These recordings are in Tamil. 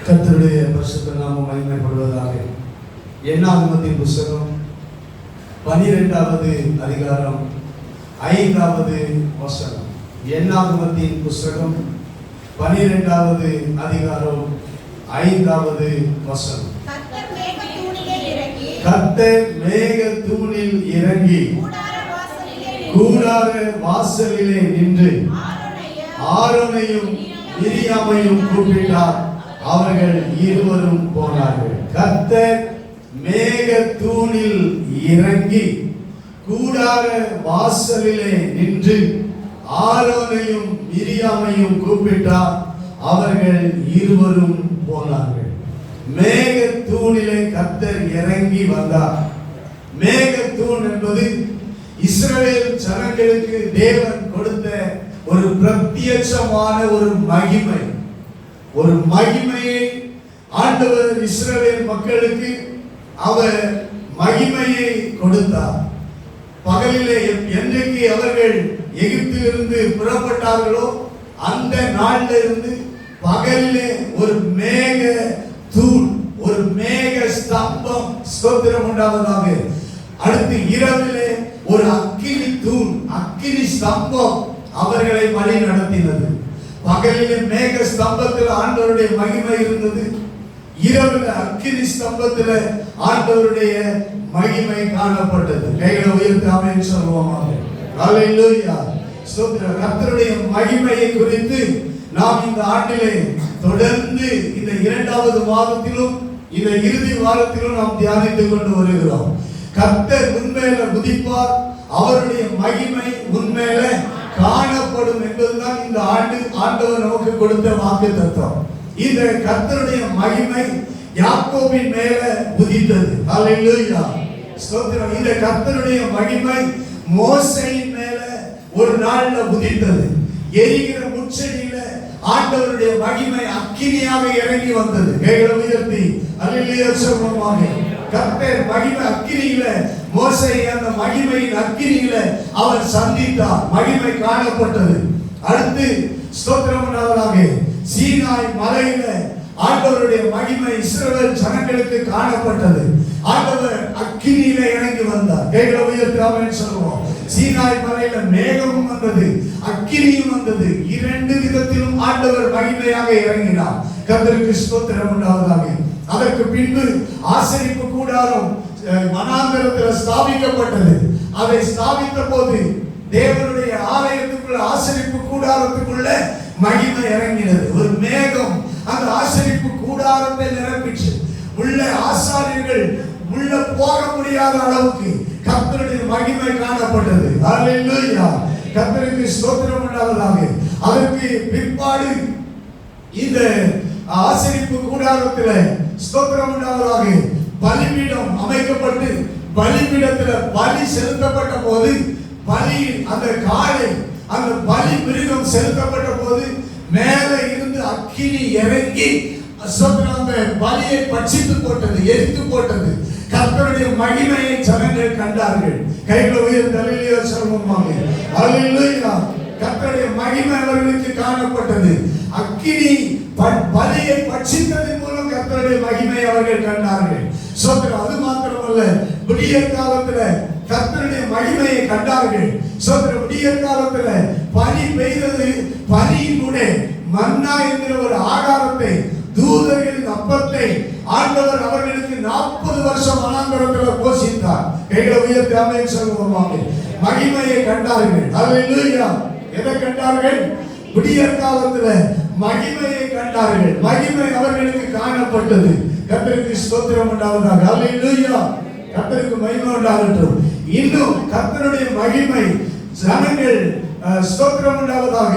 கர்த்தருடைய பரிசுத்த நாமம் மகிமைப்படுவதாக. என்னாகமத்தின் புஸ்தகம் 12வது அதிகாரம் 5வது வசனம். என்னாகமத்தின் புஸ்தகம் 12வது அதிகாரம் 5வது வசனம். கர்த்தர் மேகத்தூணில் இறங்கி கூடார வாசலிலே நின்று ஆரோனையும் மிரியாமையும் கூப்பிட்டார். அவர்கள் இருவரும் போனார்கள். கர்த்தர் மேகத்தூணில் இறங்கி கூடார வாசலிலே நின்று ஆரோனையும் மிரியாமையும் கூப்பிட்டார். அவர்கள் இருவரும் போனார்கள். மேகத்தூணிலே கர்த்தர் இறங்கி வந்தார். மேகத்தூண் என்பது இஸ்ரவேல் ஜனங்களுக்கு தேவன் கொடுத்த ஒரு பிரத்யட்சமான ஒரு மகிமை. ஒரு மகிமையை ஆண்டவர் இஸ்ரவேல் மக்களுக்கு அவர் மகிமையை கொடுத்தார். பகலிலே என்றைக்கு அவர்கள் எகிப்திலிருந்து புறப்பட்டார்களோ அந்த நாளில் இருந்து பகலிலே ஒரு மேக தூண், ஒரு மேக ஸ்தம்பம், ஸ்தோத்திரம் உண்டாவதாக. அடுத்து இரவிலே ஒரு அக்கினி தூண், அக்கினி ஸ்தம்பம் அவர்களை வழி நடத்தினது. பகலிலே மேக ஸ்தம்பத்தில் ஆண்டவருடைய மகிமை இருந்தது. இரவில் அக்கினி ஸ்தம்பத்தில் ஆண்டவருடைய மகிமை காணப்பட்டது. கைகளை உயர்த்தி ஆமென் சொல்வோமாக. ஹல்லேலூயா. ஸ்தோத்திரம். கர்த்தருடைய மகிமையை குறித்து நாம் இந்த ஆண்டிலே தொடர்ந்து இந்த 2வது மாதத்திலும் இந்த இறுதி வாரத்திலும் நாம் தியானித்துக் கொண்டு வருகிறோம். கர்த்தர் உண்மையில குதிப்பார், அவருடைய மகிமை உண்மையில காணப்படும் என்பதுதான் இந்த ஆண்டு ஆண்டவர் நமக்கு கொடுத்த வாக்குத்தத்தம். இந்த கர்த்தருடைய மகிமை யாக்கோபின் மேல உதித்தது. ஹல்லேலூயா. ஸ்தோத்திரம். இந்த கர்த்தருடைய மகிமை மோசேயின் மேல ஒரு நாள்ல உதித்தது. எரிகிற முட்செடியில ஆண்டவருடைய மகிமை அக்கினியாக இறங்கி வந்தது. கைகளை உயர்த்தி அல்லேலூயா சொல்வோமாக. கர்த்தர் மகிமை அக்கினியில மோசே அந்த மகிமையின் அக்கினியில அவர் சந்தித்தார். மகிமை காணப்பட்டது. அடுத்து ஸ்தோத்திரம் உண்டாவதாக சீனாய் மலையில ஆண்டவருடைய மகிமை இஸ்ரவேல் ஜனங்களுக்கு காணப்பட்டது. ஆண்டவர் அக்கினியில இறங்கி வந்தார். கைகளை உயர்த்தி ஆமென் சொல்வோம். சீனாய் மலையில மேகமும் வந்தது, அக்கினியும் வந்தது. 2 விதத்திலும் ஆண்டவர் மகிமையாக இறங்கினார். கர்த்தருக்கு ஸ்தோத்திரம் உண்டாவதாக. அதற்கு பின்பு ஆசரிப்பு கூடாரம் வனாந்தரத்தில் ஸ்தாபிக்கப்பட்டது. அதை ஸ்தாபித்த போது தேவனுடைய ஆலயத்துக்குள்ள ஆசரிப்பு கூடாரத்துக்குள்ள மகிமை இறங்கினது. ஒரு மேகம் அந்த ஆசரிப்பு கூடாரத்தை நிரப்பிச்சு உள்ள ஆசாரியர்கள் உள்ள போக முடியாத அளவுக்கு கர்த்தருடைய மகிமை காணப்பட்டது. ஹல்லேலூயா. கர்த்தருக்கு ஸ்தோத்திரம் உண்டாவதாக. அதற்கு பிற்பாடு இந்த ஆசரிப்பு கூடாரத்தில் ஸ்தோத்திரம் உண்டாவதாக பலிபீடம் அமைக்கப்பட்டு பலிபீடத்தில் பலி செலுத்தப்பட்ட போது பலி அந்த காளை அந்த பலி மிருகம் செலுத்தப்பட்ட போது மேலே இருந்து அக்கினி இறங்கி அந்த பலியை பட்சித்து போட்டது, எரித்து போட்டது. கர்த்தருடைய மகிமையை ஜனங்கள் கண்டார்கள். கைகளை உயர்த்தி அல்லேலூயா சொல்வோமாக. அல்லேலூயா. கர்த்தருடைய மகிமை அவர்களுக்கு காணப்பட்டது. அக்கினி பலியை பட்சித்ததன் மூலம் கர்த்தருடைய மகிமை அவர்கள் கண்டார்கள். சோதரம். அது மாத்திரமல்ல, விடியற் காலத்துல கர்த்தருடைய மகிமையை கண்டார்கள். சோதரம். விடியற் காலத்துல பனி பெய்தது. பனியினுடைய மன்னா என்கிற ஒரு ஆகாரத்தை, தூதர்களின் அப்பத்தை ஆண்டவர் அவர்களுக்கு 40 வருஷம் வனாந்தரத்தில் போஷித்தார். கைகளை உயர்த்தி ஆமென் சொல்வோமாக. மகிமையை கண்டார்கள். ஹல்லேலூயா. எதை கண்டார்கள்? விடியற் காலத்தில் மகிமையை கண்டார்கள். மகிமை அவர்களுக்கு காணப்பட்டது. கர்த்தருக்கு ஸ்தோத்திரம் உண்டாவதாக. ஹல்லேலூயா. கர்த்தருக்கு மகிமை உண்டாகட்டும். இன்னும் கர்த்தருடைய மகிமை ஜனங்கள் ஸ்தோத்திரம் உண்டாவதாக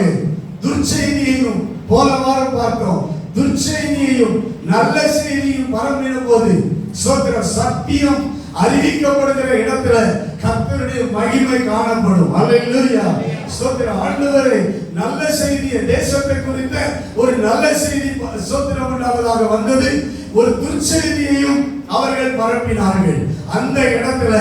துர்ச்செய்தியையும் போன வாரம் பார்த்தோம். துர்ச்செய்தியையும் நல்ல செய்தியும் பரப்பின போது ஸ்தோத்திரம் சத்தியம் அறிவிக்கப்படுகிற இடத்துல கர்த்தருடைய மகிமை காணப்படும். அல்லேலூயா. ஸ்தோத்திரம். ஆண்டவரே நல்ல செய்தியை, தேசத்தை குறித்த ஒரு நல்ல செய்தி ஸ்தோத்திரம் உண்டாவதாக வந்தது. ஒரு துர்ச்செய்தியையும் அவர்கள் பரப்பினார்கள். அந்த இடத்துல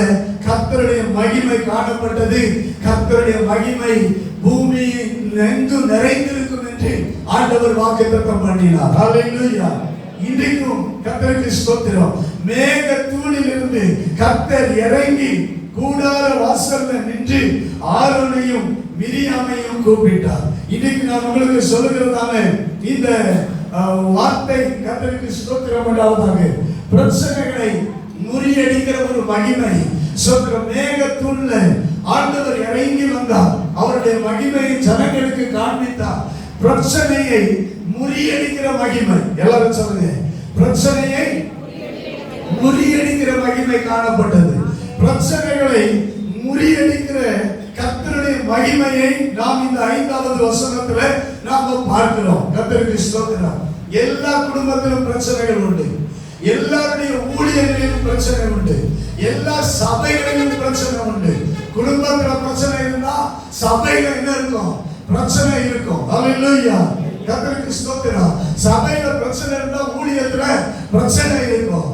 கர்த்தருடைய மகிமை காணப்பட்டது. கர்த்தருடைய மகிமை பூமியில் எங்கும் நிறைந்திருக்கும் என்று ஆண்டவர் வாக்குத்தத்தம் பண்ணினார். ஹல்லேலூயா. இன்றைக்கும் கர்த்தருக்கு ஸ்தோத்திரம். மேகத்தூணில் இருந்து கர்த்தர் இறங்கி கூடார வாசல்ல நின்று ஆரோனையும் மிரியாமையும் கூப்பிட்டார். இன்னைக்கு நான் உங்களுக்கு சொல்லுகிறதான இந்த வார்த்தை கர்த்தருக்கு ஸ்தோத்திரம் உண்டாவதாக. பிரச்சனைகளை முறியடிக்கிற ஒரு மகிமை ஸ்தோத்திரம். மேகத்தூண்ல ஆண்டவர் இறங்கி வந்தார், அவருடைய மகிமையை ஜனங்களுக்கு காண்பித்தார். பிரச்சனையை முறியடிக்கிற மகிமை, எல்லாரும் சொல்லுங்க, பிரச்சனையை முறியடிக்கிற மகிமை காணப்பட்டது. பிரச்சனைகளை முறியடிக்கிற கர்த்தருடைய மகிமையை நாம் இந்த 5வது வசனத்துல நாம பார்க்கிறோம். கர்த்தருக்கு ஸ்தோத்திரம். எல்லா குடும்பத்திலும் பிரச்சனைகள் உண்டு, எல்லாருடைய ஊழியர்களிலும் பிரச்சனை உண்டு, எல்லா சபைகளிலும் பிரச்சனை உண்டு. குடும்பத்துல பிரச்சனை இருந்தா சபையில என்ன இருக்கும்? பிரச்சனை இருக்கும். ஹல்லேலூயா, கர்த்தருக்கு ஸ்தோத்திரம். சபையில பிரச்சனை இருந்தா ஊழியத்துல பிரச்சனை இருக்கும்.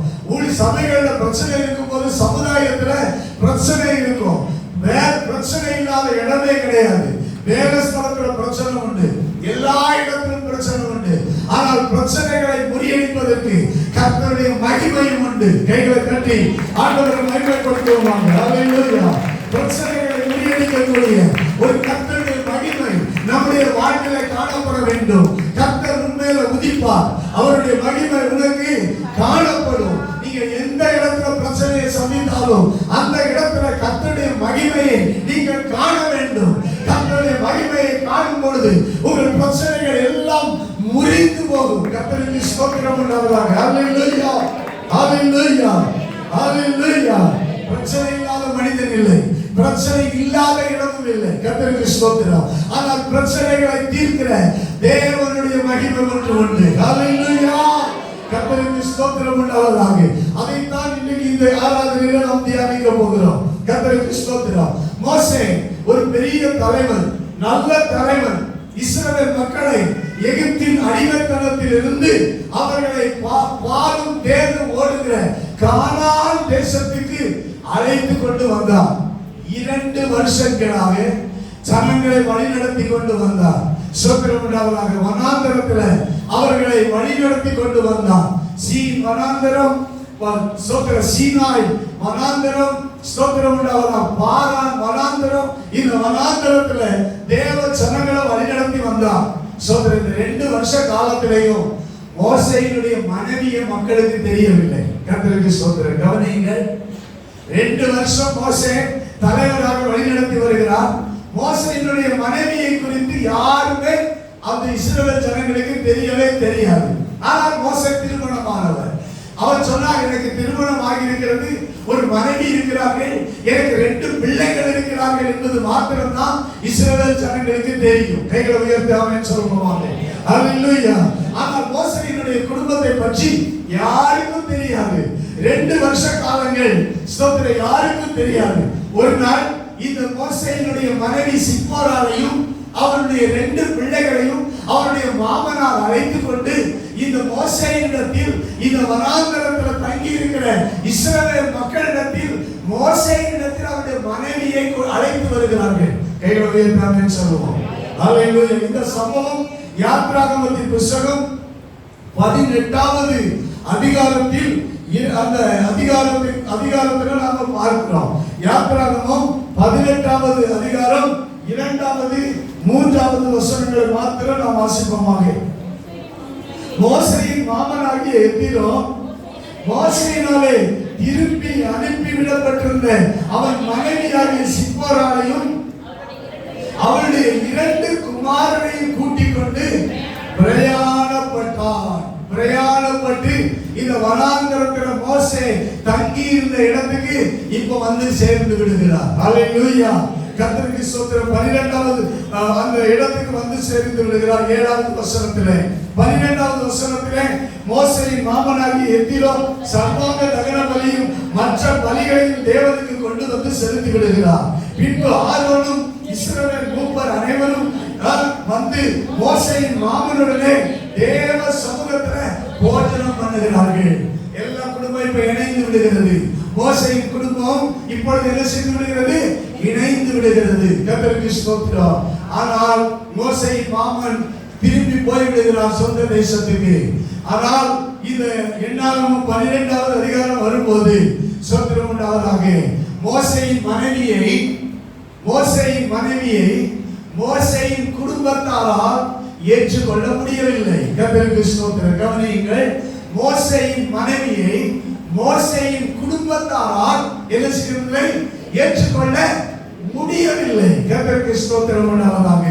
சபைகள்ல பிரச்சனை இருக்கும்போது சமுதாயத்துல பிரச்சனை இருக்கும். வேற பிரச்சனை இல்லாத இடமே கிடையாது. வேலை ஸ்தலத்துல பிரச்சனை உண்டு, எல்லா இடத்திலும் பிரச்சனை உண்டு. ஆனால் பிரச்சனைகளை முறியடிப்பதற்கு கர்த்தருடைய மகிமையும் உண்டு. கைகளை தட்டி ஆண்டவரை மகிமைப்படுத்துவாங்க. ஹல்லேலூயா. பிரச்சனைகளை முறியடிக்கக்கூடிய ஒரு கர்த்தருடைய மகிமை நம்முடைய வாழ்க்கையில காணப்பட வேண்டும். கர்த்தர் உண்மையில உதிப்பார், அவருடைய மகிமை உனக்கு காணப்படும். நீங்க எந்த இடத்துல பிரச்சனையை சந்தித்தாலும் அந்த இடத்துல கர்த்தருடைய மகிமையை நீங்கள் காண வேண்டும். கர்த்தருடைய மகிமையை காணும் பொழுது உங்கள் பிரச்சனைகள் எல்லாம் முறிந்து போகும். கர்த்தருக்கு ஸ்தோத்திரம் உண்டாவதாக. ஹல்லேலூயா, ஹல்லேலூயா, ஹல்லேலூயா. பிரச்சனை இல்லாத மனிதன் இல்லை, பிரச்சனை இல்லாத இடமும் இல்லை. கர்த்தருக்கு ஸ்தோத்திரம். ஆனால் பிரச்சனைகளை தீர்க்கிற தேவனுடைய மகிமை ஒன்று உண்டு. ஹல்லேலூயா, கர்த்தருக்கு ஸ்தோத்திரம் உண்டாவதாக. அதைத்தான் இன்னைக்கு இந்த ஆராதனையில நாம் தியானிக்க போகிறோம். கர்த்தருக்கு ஸ்தோத்திரம். மோசே ஒரு பெரிய தலைவன், நல்ல தலைவன். இஸ்ரவேல் மக்களை எகிப்தின் அடிமைத்தனத்தில் இருந்து அவர்களை பாலும் தேனும் ஓடுகிற கானான் தேசத்துக்கு அழைத்து கொண்டு வந்தார். 2 வருஷங்களாக ஜனங்களை வழிநடத்தி கொண்டு வந்தார். ஸ்தோத்திரம் உண்டாவதாக. வனாந்தரத்துல அவர்களை வழிநடத்தி கொண்டு வந்தார். வனாந்தரம், சீனாய் வனாந்தரம், ஸ்தோத்திரம் உண்டாவதாக. பாரான் வனாந்தரம். இந்த வனாந்தரத்துல தேவ ஜனங்களை வழிநடத்தி வந்தார். ஸ்தோத்திரம். இந்த 2 வருஷ காலத்திலேயும் மோசேயினுடைய மனைவியை மக்களுக்கு தெரியவில்லை. கர்த்தருக்கு ஸ்தோத்திரம். கவனியுங்கள், 2 வருஷம் மோசே தலைவராக வழிநடத்தி வருகிறார். மோசேயினுடைய மனைவியை குறித்து யாருமே அந்த இஸ்ரவேல் ஜனங்களுக்கு தெரியவே தெரியாது. ஆனால் மோசே திருமணமானவர். அவர் சொன்னார், எனக்கு திருமணம் ஆகியிருக்கிறது, ஒரு மனைவி இருக்கிறார்கள், எனக்கு 2 பிள்ளைகள் இருக்கிறார்கள் என்பது மாத்திரம்தான் இஸ்ரவேல் ஜனங்களுக்கு தெரியும். கைகளை உயர்த்தி ஆமென் சொல்லுவாங்க. ஹல்லேலூயா. ஆனால் மோசேயினுடைய குடும்பத்தை பற்றி யாருக்கும் தெரியாது. 2 வருஷ காலங்கள் ஸ்தோத்திரம் யாருக்கும் தெரியாது. ஒரு நாள் இந்த மோசேயினுடைய மனைவி சிப்போராவையும் அவருடைய 2 பிள்ளைகளையும் அவருடைய மாமனார் அழைத்து கொண்டு இந்த மோசேயினிடத்தில், இந்த வனாந்தரத்தில் தங்கி இருக்கிற இஸ்ரவேல் மக்களிடத்தில் மோசேயினிடத்தில் அவருடைய மனைவியை அழைத்து வருகிறார்கள். கைகளை உயர்த்தி ஆமென் சொல்லுவோம். ஹல்லேலூயா. இந்த சம்பவம் யாத்ராகமத்தின் புத்தகம் 18வது அதிகாரத்தில் அந்த அதிகாரத்தில் நாம பார்க்கிறோம். யாத்ராகமம் 18வது அதிகாரம் 2வது 3வது வசனங்களை மாத்திரம் நாம் வாசிப்போமாக. மோசேயின் மாமனாகிய எத்திரோ மோசேயினாலே திருப்பி அனுப்பிவிடப்பட்டிருந்த அவன் மனைவியாகிய சிப்போராளையும் அவளுடைய 2 குமாரரையும் கூட்டிக் கொண்டு பிரயாணப்பட்டு இந்த வனாந்தரத்தில் மோசே தங்கி இருந்த இடத்துக்கு இப்ப வந்து சேர்ந்து விடுகிறார். ஹல்லேலூயா. கர்த்தருக்கு ஸ்தோத்திரம். 12வது அந்த இடத்துக்கு வந்து சேர்ந்து விடுகிறார். 7வது வசனத்திலே 12வது வசனத்திலே மோசேயின் மாமனாகிய எத்திரோ சர்வாங்க தகன பலியும் மற்ற பலிகளையும் தேவனுக்கு கொண்டு வந்து செலுத்தி விடுகிறார். பின்பு ஆரோனும் இஸ்ரவேல் மூப்பர் அனைவரும் வந்து மோசேயின் மாமனுடனே தேவ சமூகத்துல போஜனம் பண்ணுகிறார்கள். எல்லா குடும்பம் இப்ப இணைந்து விடுகிறது. மோசேயின் குடும்பம் இப்பொழுது என்ன செய்து விடுகிறது? இணைந்து விடுகிறது. கர்த்தருக்கு ஸ்தோத்திரம். ஆனால் மோசேயின் மாமன் திரும்பி போய் விடுகிறார் சொந்த தேசத்துக்கு. ஆனால் இந்த எண்ணாகமம் 12வது அதிகாரம் வரும்போது ஸ்தோத்திரம் உண்டாவதாக, மோசேயின் மனைவியை மோசேயின் குடும்பத்தாரால் ஏற்றுக்கொள்ள முடியவில்லை. கர்த்தருக்கு ஸ்தோத்திரம். கவனியுங்கள், மோசேயின் மனைவியை மோசேயின் குடும்பத்தாரால் என்ன செய்யவில்லை? ஏற்றுக்கொள்ள முடியவில்லை. கர்த்தருக்கு ஸ்தோத்திரம் உண்டாவதாக.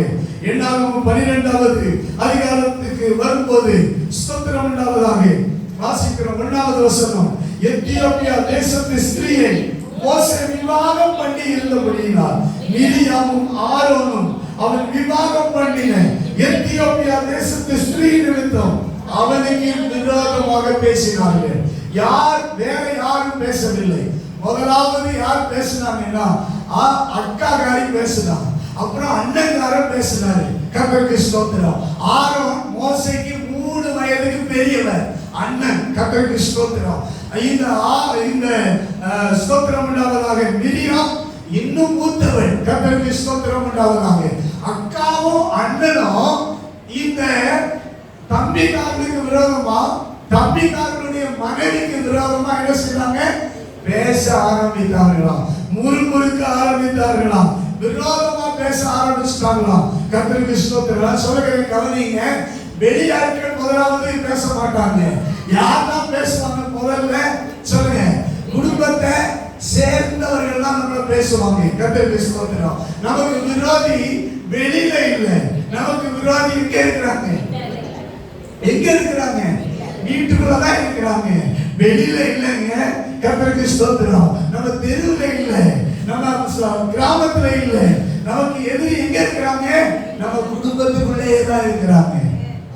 எண்ணாகமம் 12வது அதிகாரத்துக்கு வரும்போது ஸ்தோத்திரம் உண்டாவதாக வாசிக்கிறோம். 1வது வசனம், எத்தியோப்பியா தேசத்து ஸ்திரீயை மோசே விவாகம் பண்ணி இருந்தபடியினால் மிரியாமும் ஆரோனும் அவன் விவாகம் பண்ணின எத்தியோப்பியா தேசத்து ஸ்திரீ நிமித்தம் அவனுக்கு விரோதமாக பேசினார்கள். வேற யாரும் பேசவில்லை. முதலாவது யார் பேசினாங்கன்னா அக்காகாரி பேசினார், அப்புறம் அண்ணன்காரன் பேசினாரு. கர்த்தருக்கு ஸ்தோத்திரம். ஆரோன் மோசேக்கு 3 வயதுக்கு பெரியவர், அண்ணன். கர்த்தருக்கு ஸ்தோத்திரம். இந்த ஸ்தோத்திரம் உண்டாவதாக மிரியாம் இன்னும் மூத்தவள். கர்த்தருக்கு ஸ்தோத்திரம் உண்டாவதாக. அக்காவும் அண்ணனும் இந்த தம்பிக்காரனுக்கு விரோதமா, தம்பிக்காரனுடைய மனைவிக்கு விரோதமா என்ன செய்றாங்க? பேச ஆரம்பித்தார்களாம், முறுமுறுக்க ஆரம்பித்தார்களாம், விரோதமா பேச ஆரம்பிச்சிட்டாங்களாம். கர்த்தருக்கு ஸ்தோத்திரம். சொல்லுகிறேன், கவனிங்க. வெளியாட்கள் முதலாவது பேச மாட்டாங்க. யார் தான் பேசுவாங்க? முதல்ல சொல்லுங்க, குடும்பத்தை சேர்ந்தவர்கள் தான் நம்ம பேசுவாங்க. கர்த்தருக்கு ஸ்தோத்திரம். நமக்கு விரோதி வெளியில இல்ல, நமக்கு விரோதி எங்க இருக்கிறாங்க? வீட்டுக்குள்ளதான் இருக்கிறாங்க, வெளியில இல்லைங்க. கர்த்தருக்கு ஸ்தோத்திரம். நம்ம தெருவுல இல்ல, நம்ம கிராமத்துல இல்ல, நமக்கு எதிரி எங்க இருக்கிறாங்க? நம்ம குடும்பத்துக்குள்ளே தான் இருக்கிறாங்க.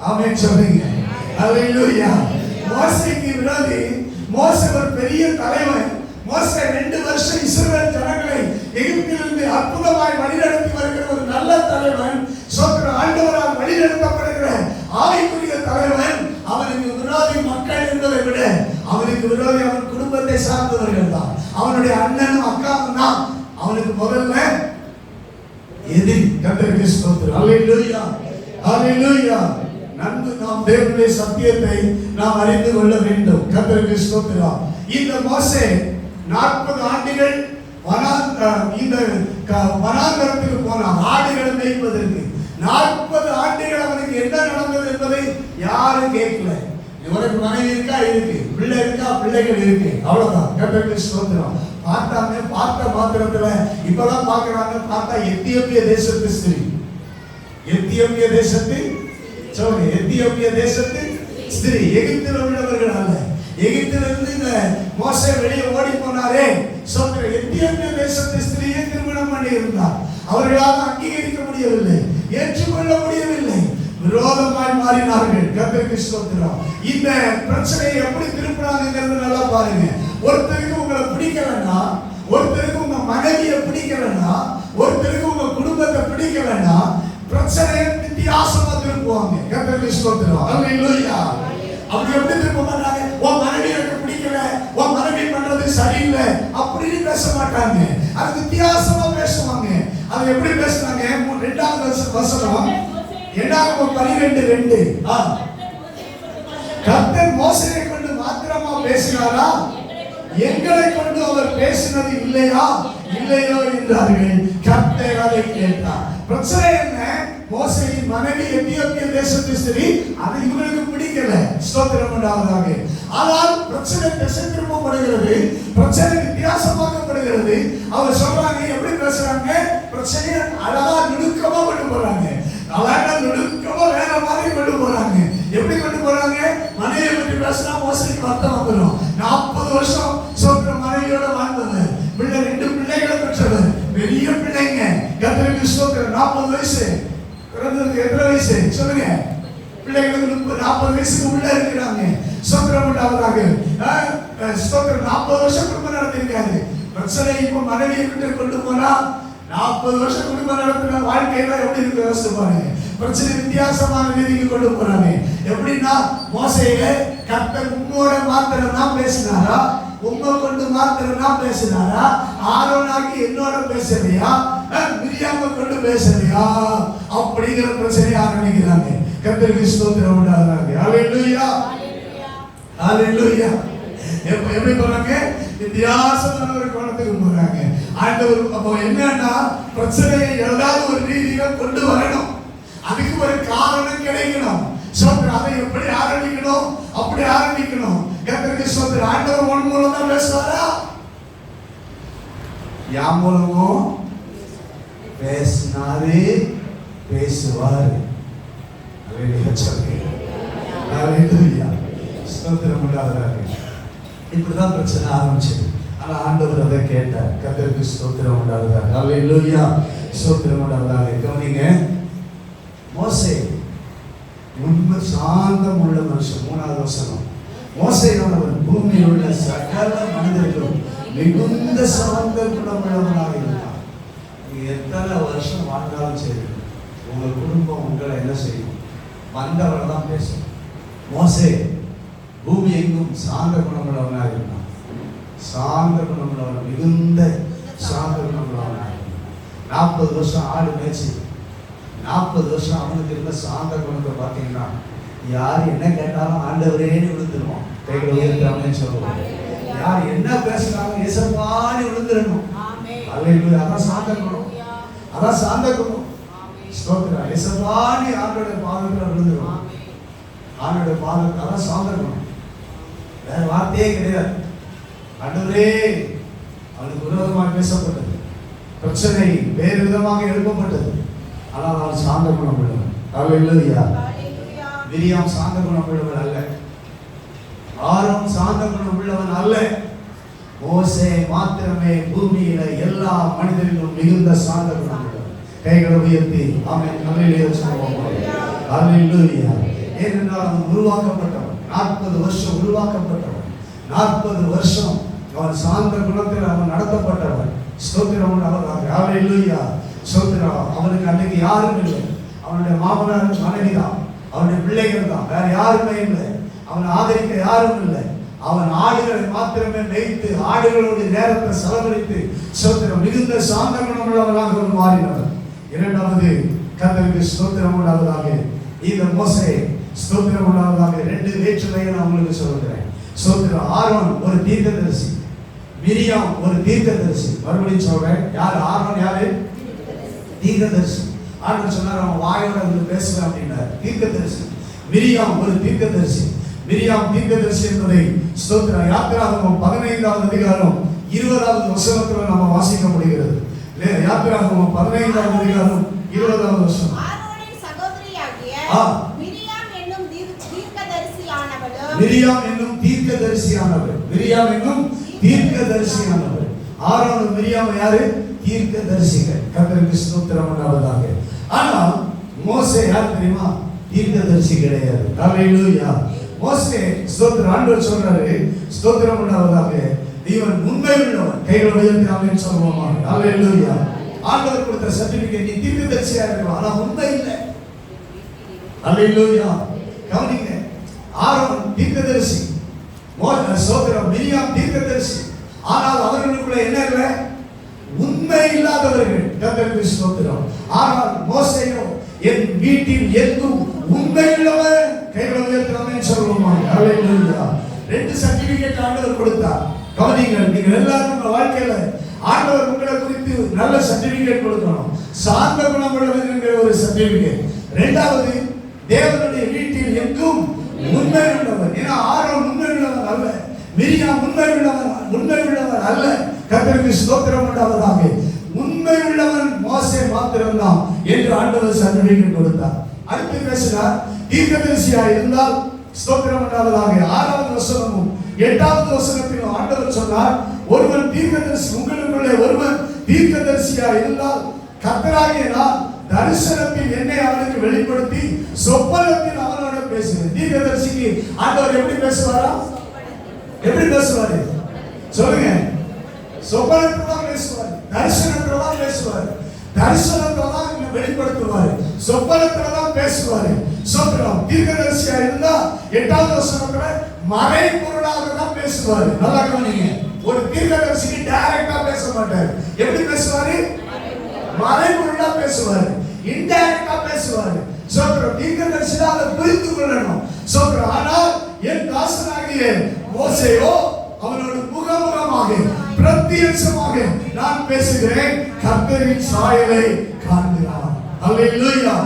ஆமென் சொல்லுங்க. ஹல்லேலூயா. மோசேக்கு விரோதி. மோசே ஒரு பெரிய தலைவன். மோசே 2 வருஷம் இஸ்ரவேல் ஜனங்களை எகிப்திலிருந்து அற்புதமாய் வழிநடத்தி வருகிற ஒரு நல்ல தலைவன். ஸ்தோத்திரம். ஆண்டவரால் வழிநடத்தப்படுகிற ஆவிக்குரிய தலைவன். அவனுக்கு விரோதி மக்கள் என்பதை விட அவனுக்கு விரோதி அவன் குடும்பத்தை சார்ந்தவர்கள் தான். அவனுடைய அண்ணனும் அக்காவும் தான் அவனுக்கு முதல்ல எதிரி. கர்த்தருக்கு ஸ்தோத்திரம். ஹல்லேலூயா, ஹல்லேலூயா. நன்கு நாம் தேவனுடைய சத்தியத்தை நாம் அறிந்து கொள்ள வேண்டும். கர்த்தருக்கு ஸ்தோத்திரம். இந்த மோசே 40 ஆண்டுகள் வனாந்தரத்துக்கு போனான் ஆடுகளை மேய்ப்பதற்கு. 40 ஆண்டுகள் அவனுக்கு என்ன நடந்தது என்பதை யாரும் கேட்கல. இவனுக்கு மனைவி இருக்கா? இருக்கு. பிள்ளை இருக்கா? பிள்ளைகள் இருக்கு. அவ்வளவுதான். கர்த்தருக்கு ஸ்தோத்திரம். பார்த்த மாத்திரத்துல இப்பதான் பார்க்கறாங்க. பார்த்தா எத்தியோப்பிய தேசத்து ஸ்திரீ. எத்தியோப்பிய தேசத்து ஸ்திரீ. எகிப்தில் உள்ளவர்கள் அல்ல. எகிப்திலிருந்து இந்த மோசே வெளியே ஓடி போனாரே, எத்தியோப்பிய தேசத்து ஸ்திரீயை திருமணம் பண்ணி இருந்தார். அவர்களால் அங்கீகரிக்க முடியவில்லை, ஏற்றுக்கொள்ள முடியவில்லை, விரோதமாய் மாறினார்கள். கர்த்தருக்கு ஸ்தோத்திரம். இந்த பிரச்சனையை எப்படி திருப்பினாங்கிறது நல்லா பாருங்க. ஒருத்தருக்கு உங்களை பிடிக்கலன்னா, ஒருத்தருக்கு உங்க மனைவியை பிடிக்கலன்னா, ஒருத்தருக்கு உங்க குடும்பத்தை பிடிக்கலன்னா பிரச்சனையை வித்தியாசமா திருப்புவாங்க. கர்த்தருக்கு ஸ்தோத்திரம். ஹல்லேலூயா. அப்படி எப்படி திருப்ப மாட்டாங்க? உன் மனைவி எனக்கு பிடிக்கல, உன் மனைவி பண்றது சரியில்லை அப்படின்னு பேச மாட்டாங்க. அது வித்தியாசமா பேசுவாங்க. அது எப்படி பேசுறாங்க? 2வது வசனம் எண்ணாகமம் 12:2. கர்த்தர் மோசேயை கொண்டு மாத்திரமா பேசினாரா? எங்களை கொண்டு அவர் பேசினது இல்லையோ என்றார்கள். கர்த்தர் அதை கேட்டார். பிரச்சனை என்ன? மோசேயின் மனைவி எத்தியோப்பிய தேசத்து ஸ்திரீ. அது இவங்களுக்கு பிடிக்கல. ஸ்தோத்திரம் உண்டாவதாக. ஆனால் பிரச்சனை திசை திருப்பப்படுகிறது, பிரச்சனை வித்தியாசமாக்கப்படுகிறது. அவர் சொல்றாங்க, எப்படி பேசுறாங்க? பிரச்சனையை அழகா நுணுக்கமா கொண்டு போறாங்க. அழகா நுணுக்கமா வேற மாதிரி கொண்டு போறாங்க. எப்படி கொண்டு போறாங்க? மனைவியை பற்றி பேசினா மோசேக்கு வருத்தம் வந்துடும். 40 வருஷம் மனைவியோட வாழ்ந்தது, 2 பிள்ளைகளை பெற்றவர், பெரிய பிள்ளைங்க. கர்த்தருக்கு ஸ்தோத்திரம். 40 வயசு பிறந்ததுக்கு எத்தனை வயசு சொல்லுங்க? பிள்ளைகளுக்கு 40 வயசுக்கு உள்ள இருக்கிறாங்க. ஸ்தோத்திரம் உண்டாவதாக. ஸ்தோத்திரம். 40 வருஷம் குடும்பம் நடத்திருக்காரு. பிரச்சனை இப்ப மனைவியை விட்டு கொண்டு போனா 40 வருஷம் குடும்பம் நடத்தின வாழ்க்கையில எப்படி இருக்கு யோசிச்சு பாருங்க. பிரச்சனை வித்தியாசமான ரீதிக்கு கொண்டு போறாங்க. எப்படின்னா மோசேயில கர்த்தர் உம்மோட மாத்திரம் தான் பேசினாரா? உம்மை கொண்டு மாத்திரம் தான் பேசினாரா? ஆரோனாக்கி என்னோட பேசலையா? மிரியாமை கொண்டு பேசலையா? அப்படிங்கிற பிரச்சனையை ஆரம்பிக்கிறாங்க. கர்த்தருக்கு ஸ்தோத்திரம் உண்டாகிறாங்க. ஹல்லேலூயா. ஹalleluya. எப்படி போறாங்க? வித்தியாசமான ஒரு கோணத்துக்கு போறாங்க. ஆண்டவர் அப்போ என்னன்னா பிரச்சனையை ஏதாவது ஒரு ரீதியில கொண்டு வரணும். அதுக்கு ஒரு காரணம் கிடைக்கணும். சோதனை அதை எப்படி ஆரம்பிக்கணும்? அப்படி ஆரம்பிக்கணும். கர்த்தருக்கு சோதனை. ஆண்டவர் உன் மூலம் தான் பேசுவாரா? யா மூலமோ பேசினாரே பேசுவார். ஹalleluya சொல்லுங்க. ஹalleluya. ஸ்தோத்திரம் உண்டாவதாக. இப்படிதான் பிரச்சனை ஆரம்பிச்சது. ஆனா ஆண்டவர் அதை கேட்டார். கர்த்தருக்கு ஸ்தோத்திரம் உண்டாவதாக. ஹalleluya. ஸ்தோத்திரம் உண்டாவதாக. கவனிங்க, மோசே ரொம்ப சாந்தம் உள்ள மனுஷன். 3வது வசனம். மோசேயானவன் பூமியில் உள்ள சகல மனிதர்களும் மிகுந்த சாந்த குணமுள்ளவனாக இருந்தான். நீங்க எத்தனை வருஷம் வாழ்ந்தாலும் சரி, உங்க குடும்பம் உங்களை என்ன செய்யும்? வந்தவரை தான் பேசும். மோசே பூமி எங்கும் சாந்த குணமுள்ளவனாக இருந்தான். சாந்த குணமுள்ளவன், மிகுந்த சாந்த குணமுள்ளவனாக இருந்தான். 40 வருஷம் ஆடு மேய்ச்சி 40 வருஷம் அவனுக்கு இருந்த சாந்த குணத்தை பார்த்தீங்கன்னா, யார் என்ன கேட்டாலும் ஆண்டவரேன்னு விழுந்துருவான். கைகளை உயர்த்தாமன்னு சொல்லுவாங்க. யார் என்ன பேசுறாங்க இயேசுவான்னு விழுந்துடணும். அல்லேலூயா. அதான் சாந்த குணம். அதான் சாந்த குணம். ஸ்தோத்திரம். இயேசுவான்னு ஆண்டோட பாதத்துல விழுந்துருவான். ஆண்டோட பாதத்துல. அதான் சாந்த குணம். வேற வார்த்தையே கிடையாது. ஆண்டவரே அவனுக்கு விரோதமாக பேசப்பட்டது, பிரச்சனை வேறு விதமாக எழுப்பப்பட்டது. ஆனால் அவன் சாந்த குணம் உள்ளவன். அல்லேலூயா. மிரியாம் சாந்த குணம் உள்ளவன் அல்ல. ஆரோன் சாந்த குணம் உள்ளவன் அல்ல. மோசே மாத்திரமே பூமியில எல்லா மனிதர்களும் மிகுந்த சாந்த குணம் உள்ளவன். கைகளை உயர்த்தி ஆமென் அல்லேலூயா சொல்லுவோம். அல்லேலூயா. ஏனென்றால் அவன் உருவாக்கப்பட்டவன். 40 வருஷம் உருவாக்கப்பட்டவன். 40 வருஷம் அவன் சாந்த குணத்தில் அவன் நடத்தப்பட்டவன். ஸ்தோத்திரம் உண்டாவதாக. அல்லேலூயா. ஸ்தோத்திரம். அவனுக்கு அன்னைக்கு யாரும் இல்லை. அவனுடைய மாமனார் மனைவி தான், அவனுடைய பிள்ளைகள் தான், வேற யாருமே இல்லை. அவனை ஆதரிக்க யாரும் இல்லை. அவன் ஆடுகளை மாத்திரமே மேய்த்து ஆடுகளுடைய நேரத்தை செலவழித்து ஸ்தோத்திரம் மிகுந்த சாந்த குணமுள்ளவனாக மாறினவன். இரண்டாவது கர்த்தருக்கு ஸ்தோத்திரம் உண்டாவதாக. இந்த மோசே ஸ்தோத்திரம் உண்டாவதாக. 2 வேற்றுமையை நான் உங்களுக்கு சொல்கிறேன். ஸ்தோத்திரம். ஆரோன் ஒரு தீர்க்கதரிசி, மிரியாம் ஒரு தீர்க்கதரிசி. மறுபடியும் சொல்றேன். யார் ஆரோன்? யாரு? தீர்க்கதரிசி. ஆண்டவர் சொன்னார் அவன் வாயோட வந்து பேசுவேன் அப்படின்னார். தீர்க்கதரிசி. மிரியாம் ஒரு தீர்க்கதரிசி. மிரியாம் தீர்க்கதரிசி என்பதை ஸ்தோத்திரம் யாத்திராகமம் 15வது அதிகாரம் 20வது வசனத்துல நம்ம வாசிக்க முடிகிறது. யாத்திராகமம் 15வது அதிகாரம் 20வது வசனம். ஆரோனின் சகோதரியாகிய மிரியாம் என்னும் தீர்க்கதரிசியானவள். மிரியாம் என்னும் தீர்க்கதரிசியானவள். மிரியாம் என்னும் தீர்க்கதரிசியானவள். ஆரோன் மிரியாம் யாரு? தீர்க்கதரிசிகள். கர்த்தருக்கு ஸ்தோத்திரம் உண்டாவதாக. ஆனா மோசே யார் தெரியுமா? தீர்க்கதரிசி கிடையாது. அல்லேலூயா. மோசே ஸ்தோத்திரம். ஆண்டவர் சொல்றாரு ஸ்தோத்திரம் உண்டாவதாக, இவன் உண்மை உள்ளவன். கைகளை உயர்த்தி ஆமென் சொல்லுவோமா? அல்லேலூயா. ஆண்டவர் கொடுத்த சர்டிபிகேட் நீ தீர்க்கதரிசியா இருக்கலாம், ஆனா உண்மை இல்லை. அல்லேலூயா. கவனிங்க, ஆரோன் தீர்க்கதரிசி, ஸ்தோத்திரம் மிரியாம் தீர்க்கதரிசி. ஆனால் அவர்களுக்குள்ள என்ன இல்லை? உண்மை இல்லாதவர்கள். கர்த்தருக்கு ஸ்தோத்திரம். ஆனால் மோசேயோ என் வீட்டில் எங்கும் உண்மை உள்ளவன். கைகளை உயர்த்தி ஆமென் சொல்லுவோமா? அல்லேலூயா. 2 சர்டிபிகேட் ஆண்டவர் கொடுத்தார். கவனிங்கள், நீங்க எல்லாரும் உங்க வாழ்க்கையில ஆண்டவர் உங்களை குறித்து நல்ல சர்டிபிகேட் கொடுக்கணும். சாந்த குணம் உள்ளவன் என்கிற ஒரு சர்டிபிகேட். இரண்டாவது, தேவனுடைய வீட்டில் எங்கும் உண்மை உள்ளவன். ஏன்னா ஆரோன் உண்மை உள்ளவன் அல்ல, மிரியாம் உண்மை உள்ளவன் அல்ல. கர்த்தருக்கு ஸ்தோத்திரம் உண்டாவதாக. உண்மை உள்ளவன் மோசே மாத்திரம்தான் என்று ஆண்டவர் சர்டிபிகேட் கொடுத்தார். அடுத்து பேசினார், தீர்க்கதரிசியா இருந்தால் ஸ்தோத்திரம் உண்டாவதாக. 6வது வசனமும் 8வது வசனத்திலும் ஆண்டவர் சொன்னார், ஒருவன் தீர்க்கதரிசி, உங்களுக்குள்ளே ஒருவன் தீர்க்கதரிசியா இருந்தால் கர்த்தராகிய நான் தரிசனத்தில் என்னை அவனுக்கு வெளிப்படுத்தி சொப்பனத்தில் அவனோட பேசுவேன். தீர்க்கதரிசிக்கு ஆண்டவர் எப்படி பேசுவாரா? எப்படி பேசுவாரு சொல்லுங்க? சொப்பனத்துல தான் பேசுவார், தரிசனத்துல தான் பேசுவார், தரிசனத்துல தான் வெளிப்படுத்துவார், சொப்பனத்துல தான் பேசுவார். சொப்பனம் தீர்க்கதரிசியா இருந்தா 8வது வசனத்துல மறைபொருளாக தான் பேசுவார். நல்லா கவனிங்க, ஒரு தீர்க்கதரிசிக்கு டைரக்டா பேச மாட்டார். எப்படி பேசுவாரு? மறைபொருளா பேசுவார், இன்டைரக்டா பேசுவார். சொப்பனம் தீர்க்கதரிசியா அதை புரிந்து கொள்ளணும். சொப்பனம் ஆனால் என் தாசனாகிய மோசேயோ அவனோடு முகமுகமாக பிரத்யட்சமாக நான் பேசுகிறேன், கர்த்தரின் சாயலை காண்கிறான். அல்லேலூயா.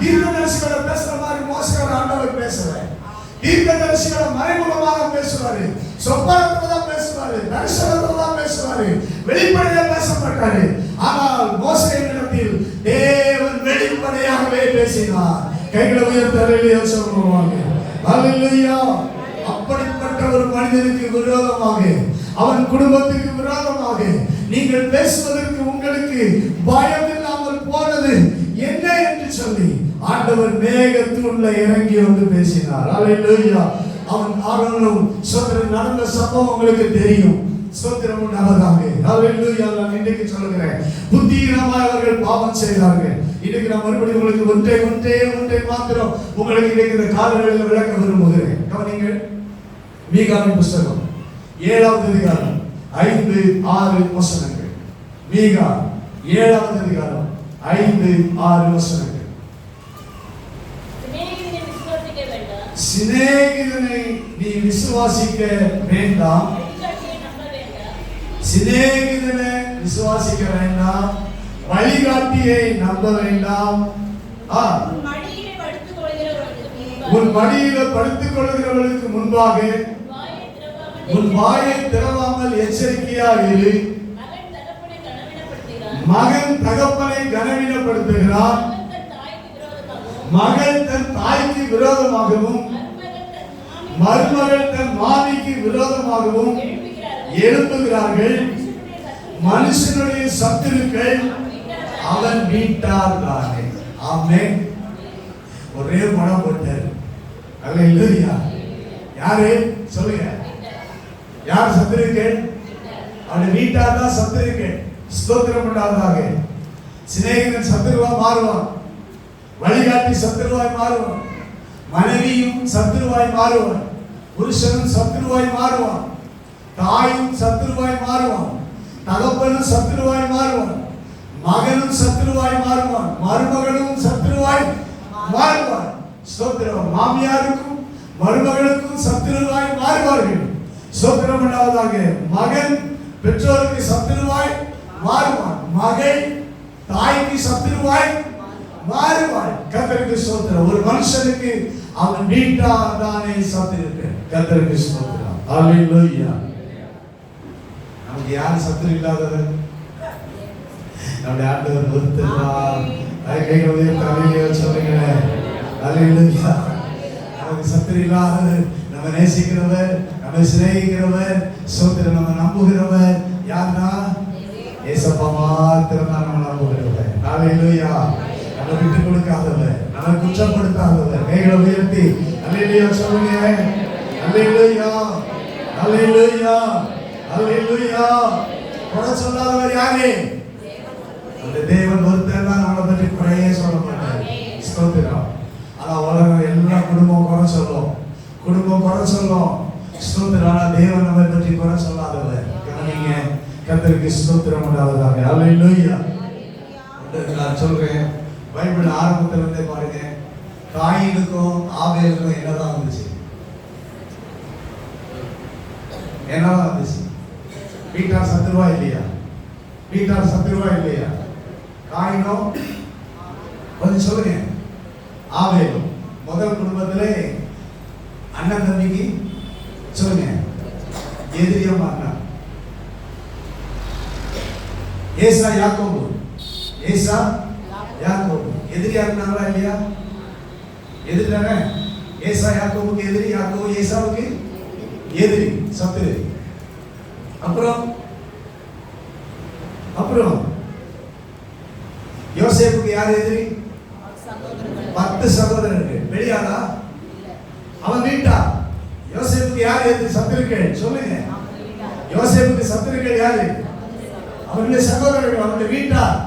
தீர்க்கதரிசிகள பேசுற மாதிரி மோசேயோட ஆண்டவர் பேசல. தீர்க்கதரிசிகள மறைமுகமாக பேசுவாரு, சொப்பனத்துல தான் பேசுவாரு, தரிசனத்துல தான் பேசுவாரு, வெளிப்படையா பேச மாட்டாரு. ஆனால் மோசேயினிடத்தில் தேவன் வெளிப்படையாகவே பேசினார். கைகளை உயர்த்தி அல்லேலூயா சொல்லுவாங்க. அல்லேலூயா. அப்படிப்பட்ட ஒரு மனிதனுக்கு விரோதமாக, அவன் குடும்பத்துக்கு விரோதமாக நீங்கள் பேசுவதற்கு உங்களுக்கு பயம் இல்லாமல் போனது என்ன என்று சொல்லி ஆண்டவர் மேகத்தூண்ல இறங்கி வந்து பேசினார். அல்லேலூயா. அவன் ஆரோனும் சோதரன் நடந்த சம்பவம் உங்களுக்கு தெரியும். ஸ்தோத்திரம் உண்டாவதாக. அல்லேலூயா. நான் இன்றைக்கு சொல்கிறேன், புத்தியீனமாய் அவர்கள் பாவம் செய்தார்கள். இன்னைக்கு நான் மறுபடியும் உங்களுக்கு ஒன்றை மாத்திரம் உங்களுக்கு இன்னைக்கு இந்த காலங்களில் விளக்க விரும்புகிறேன். கவனிங்கள். மீகாவின் புஸ்தகம் 7வது அதிகாரம் 5-6 வசனங்கள். மீகா 7வது அதிகாரம் 5-6 வசனங்கள். சிநேகிதனை நீ விசுவாசிக்க வேண்டாம். சிநேகிதனை விசுவாசிக்க வேண்டாம், வழிகாட்டியை நம்ப வேண்டாம். உன் மடியில படுத்துக் கொள்கிறவர்களுக்கு முன்பாக உன் வாயை திறவாமல் எச்சரிக்கையாக இரு. மகன் தகப்பனை கனவீனப்படுத்துகிறான், மகள் தன் தாய்க்கு விரோதமாகவும் மருமகள் தன் மாமிக்கு விரோதமாகவும் எழுப்புகிறார்கள். மனுஷனுடைய சத்துருக்கள் அவன் வீட்டார் தானே. ஆமென். ஒரே படம் போட்டார். அல்லேலூயா. யாரு சொல்லுங்க, யார் சத்துருக்கள்? அவன் வீட்டார் தான் சத்துருக்கள். ஸ்தோத்திரம் உண்டாவதாக. சிநேகிதன் சத்துருவா மாறுவான், வழிகாட்டி சத்துருவாய் மாறுவான், மனைவியும் சத்துருவாய் மாறுவான், புருஷனும் சத்துருவாய் மாறுவான், தாயும் சத்துருவாய் மாறுவான், தகப்பனும் சத்துருவாய் மாறுவான், மகனும் சத்துருவாய் மாறுவான், மருமகளும் சத்துருவாய் மாறுவான். ஸ்தோத்திரம். மாமியாருக்கும் மருமகளுக்கும் சத்துருவாய் மாறுவார்கள். ஸ்தோத்திரம் உண்டாவதாக. மகன் பெற்றோருக்கு சத்துருவாய் மாறுவான், மகள் தாய்க்கு சத்துருவாய் மாறுவாள். கர்த்தருக்கு ஸ்தோத்திரம். ஒரு மனுஷனுக்கு அவன் வீட்டார் தானே சத்துருக்கள். கர்த்தருக்கு ஸ்தோத்திரம். அல்லேலூயா. நமக்கு யார் சத்துரு இல்லாதவர்? நம்முடைய ஆண்டவர் ஒருத்தர். கைகளை உயர்த்தி அல்லேலூயா சொல்லுங்க. அல்லேலூயா. நமக்கு சத்துரு இல்லாதவர், நம்ம நேசிக்கிறவர், நம்ம சிநேகிக்கிறவர், ஸ்தோத்திரம், நம்ம நம்புகிறவர் யார்னா? ஏசப்பா மாத்திரம் தான் நம்ம நம்புகிறவர். அல்லேலூயா. நம்ம விட்டு கொடுக்காதவர், நம்ம குற்றப்படுத்தாதவர். கைகளை உயர்த்தி அல்லேலூயா சொல்லுங்க. அல்லேலூயா. அல்லேலூயா. அல்லேலூயா. குறை சொல்லாதவர் யாரு? அந்த தேவன் ஒருத்தர் தான் நம்மளை பற்றி குறையே சொல்ல மாட்டார். ஸ்தோத்திரம். ஆனா உலகம் எல்லா குடும்பம் குறை சொல்லும், குடும்பம் குறை சொல்லும். ஸ்தோத்திரம். ஆனா தேவன் நம்மை பற்றி குறை சொல்லாதவர். நீங்க கர்த்தருக்கு ஸ்தோத்திரம் உண்டாவதாக. அல்லேலூயா. நான் சொல்றேன், பைபிள் ஆரம்பத்துல இருந்தே பாருங்க, காயினுக்கும் ஆபேலுக்கும் என்னதான் வந்துச்சு? என்னதான் வந்துச்சு? வீட்டார் சத்துருவா இல்லையா? வீட்டார் சத்துருவா இல்லையா? காயினும் கொஞ்சம் சொல்லுங்க. ஆபேலும் முதல் குடும்பத்திலே அண்ணன் தம்பிக்கு சொல்லுங்க எதிரியா மாறினார். ஏசா யாக்கோபு, ஏசா யாக்கோபு எதிரியா இருந்தாங்களா இல்லையா? எதிரிதானே. ஏசா யாக்கோபுக்கு எதிரி, யாக்கோபு ஏசாவுக்கு எதிரி, சத்துரு. அப்புறம் அப்புறம் யோசேப்புக்கு யார் எதிரி? 10 சகோதரர்கள். வெளியாளா? அவன் வீட்டா. யோசேப்புக்கு யார் எதிரி? சத்துருக்கள். சொல்லுங்க. யோசேப்புக்கு சத்துருக்கள் யாரு? அவருடைய சகோதரர்கள், அவருடைய வீட்டார்.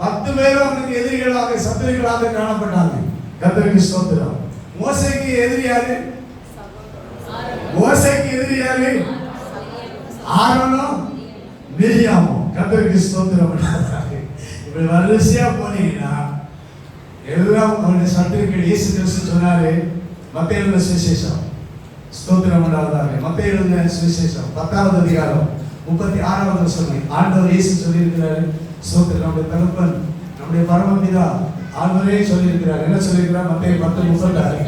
10 பேரும் அவனுக்கு எதிரிகளாக, சத்துருக்களாக காணப்பட்டாங்க. கர்த்தருக்கு ஸ்தோத்திரம். மோசேக்கு எதிரி யாரு? மோசேக்கு எதிரி யாரு? ஆரோனும் மிரியாமும். கர்த்தருக்கு ஸ்தோத்திரம். இப்படி வரிசையா போனீங்கன்னா எல்லாம் அவருடைய சத்துருக்கள். இயேசு கிறிஸ்து சொன்னாரு, மத்தேயு சுவிசேஷம் ஸ்தோத்திரம் உண்டாவதாக. மத்தேயு எழுதின சுவிசேஷம் 10வது அதிகாரம் 36வது வசனம். ஆண்டவர் இயேசு சொல்லியிருக்கிறார், ஸ்தோத்திரம், நம்முடைய தகப்பன், நம்முடைய பரமபிதா ஆண்டவரே சொல்லியிருக்கிறார். என்ன சொல்லியிருக்கிறார்? மத்தேயு 10:36,